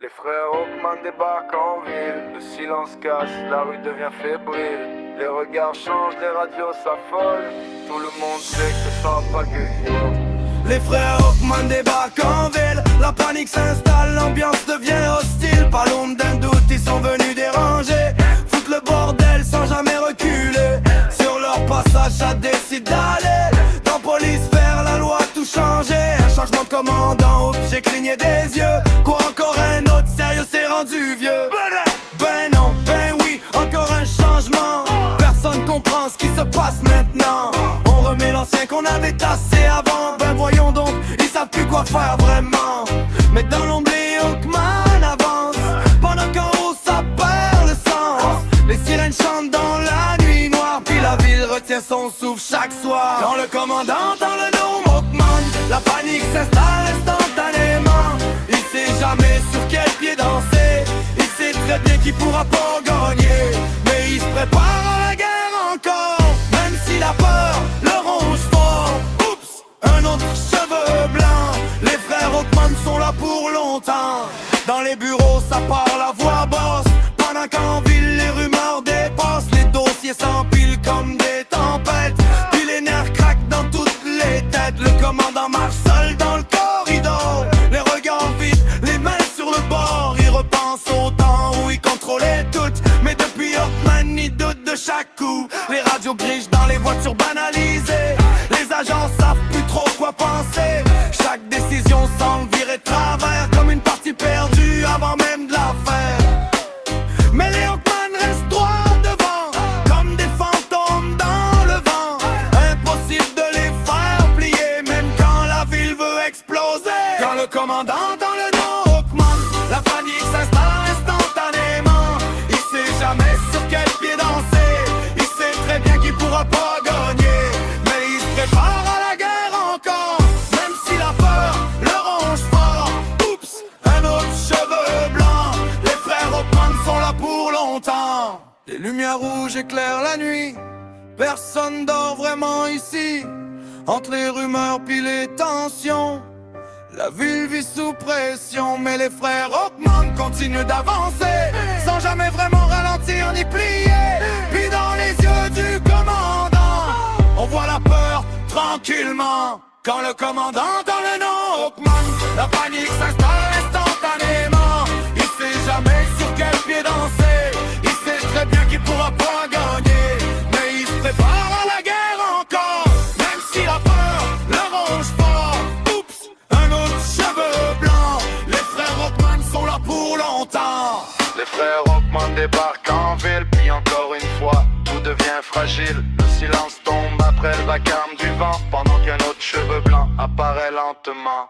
Les frères Hawkman débarquent en ville. Le silence casse, la rue devient fébrile. Les regards changent, les radios s'affolent. Tout le monde sait que ce sera pas que Les frères Hawkman débarquent en ville. La panique s'installe, l'ambiance devient hostile. Pas l'ombre d'un doute, ils sont venus déranger. Foutent le bordel sans jamais reculer. Sur leur passage, ça décide d'aller dans police, faire la loi, tout changer. Un changement de commandant, oups, j'ai cligné des yeux. Quoi encore un autre, sérieux, c'est rendu vieux. Ben non, ben oui, encore un changement. Personne comprend ce qui se passe maintenant. On remet l'ancien qu'on avait tassé avant. Ben voyons donc, ils savent plus quoi faire vraiment. Mais dans l'ombre, les Hawkman avancent. Pendant qu'en haut ça perd le sens. Les sirènes chantent dans la nuit noire. Puis la ville retient son souffle chaque soir. Quand le commandant entend le nom Hawkman, la panique s'installe instantanément. Il sait jamais sur quel pied danser. Il sait très bien qu'il pourra pas gagner. Mais il se prépare à la guerre encore. Même si la peur le ronge fort. Oups, un autre cheveu blanc. Les frères Hawkman sont là pour longtemps. Dans les bureaux ça parle à voix basse. Pendant qu'en ville les rumeurs dépassent. Les dossiers s'empilent comme des tempêtes. Puis les nerfs craquent dans toutes les têtes. Le commandant marche seul dans le corridor. Les regards vides, les mains sur le bord. Il repense au temps où il contrôlait tout. Mais depuis Hawkman il doute de chaque coup. Les radios grigent dans les voitures banalisées. Les agents savent plus trop quoi penser. Chaque décision semble virer de travers. Comme une partie perdue avant même de la faire. Mais les Hawkman restent droit devant. Comme des fantômes dans le vent. Impossible de les faire plier. Même quand la ville veut exploser. Quand le commandant entend le nom Hawkman, la panique s'installe instantanément. Il sait jamais sur quel pied danser. Il sait très bien qu'il pourra pas gagner. Mais il se prépare à la guerre encore. Même si la peur le ronge fort. Oups, un autre cheveu blanc. Les frères Hawkman sont là pour longtemps. Les lumières rouges éclairent la nuit. Personne dort vraiment ici. Entre les rumeurs puis les tensions, la ville vit sous pression. Mais les frères Hawkman continuent d'avancer, sans jamais vraiment ralentir ni plier. Puis dans les yeux du commandant, on voit la peur tranquillement. Quand le commandant entend le nom Hawkman, la panique s'installe instantanément. Il sait jamais sur quel pied danser. Il sait très bien qu'il pourra pas gagner. Mais il se prépare à la guerre encore. Même si la peur le ronge fort. Oups, un autre cheveu blanc. Les frères Hawkman sont là pour longtemps. Les frères Hawkman débarquent en ville. Puis encore une fois, tout devient fragile. Le silence tombe après le vacarme du vent. Pendant qu'un autre cheveu blanc apparaît lentement.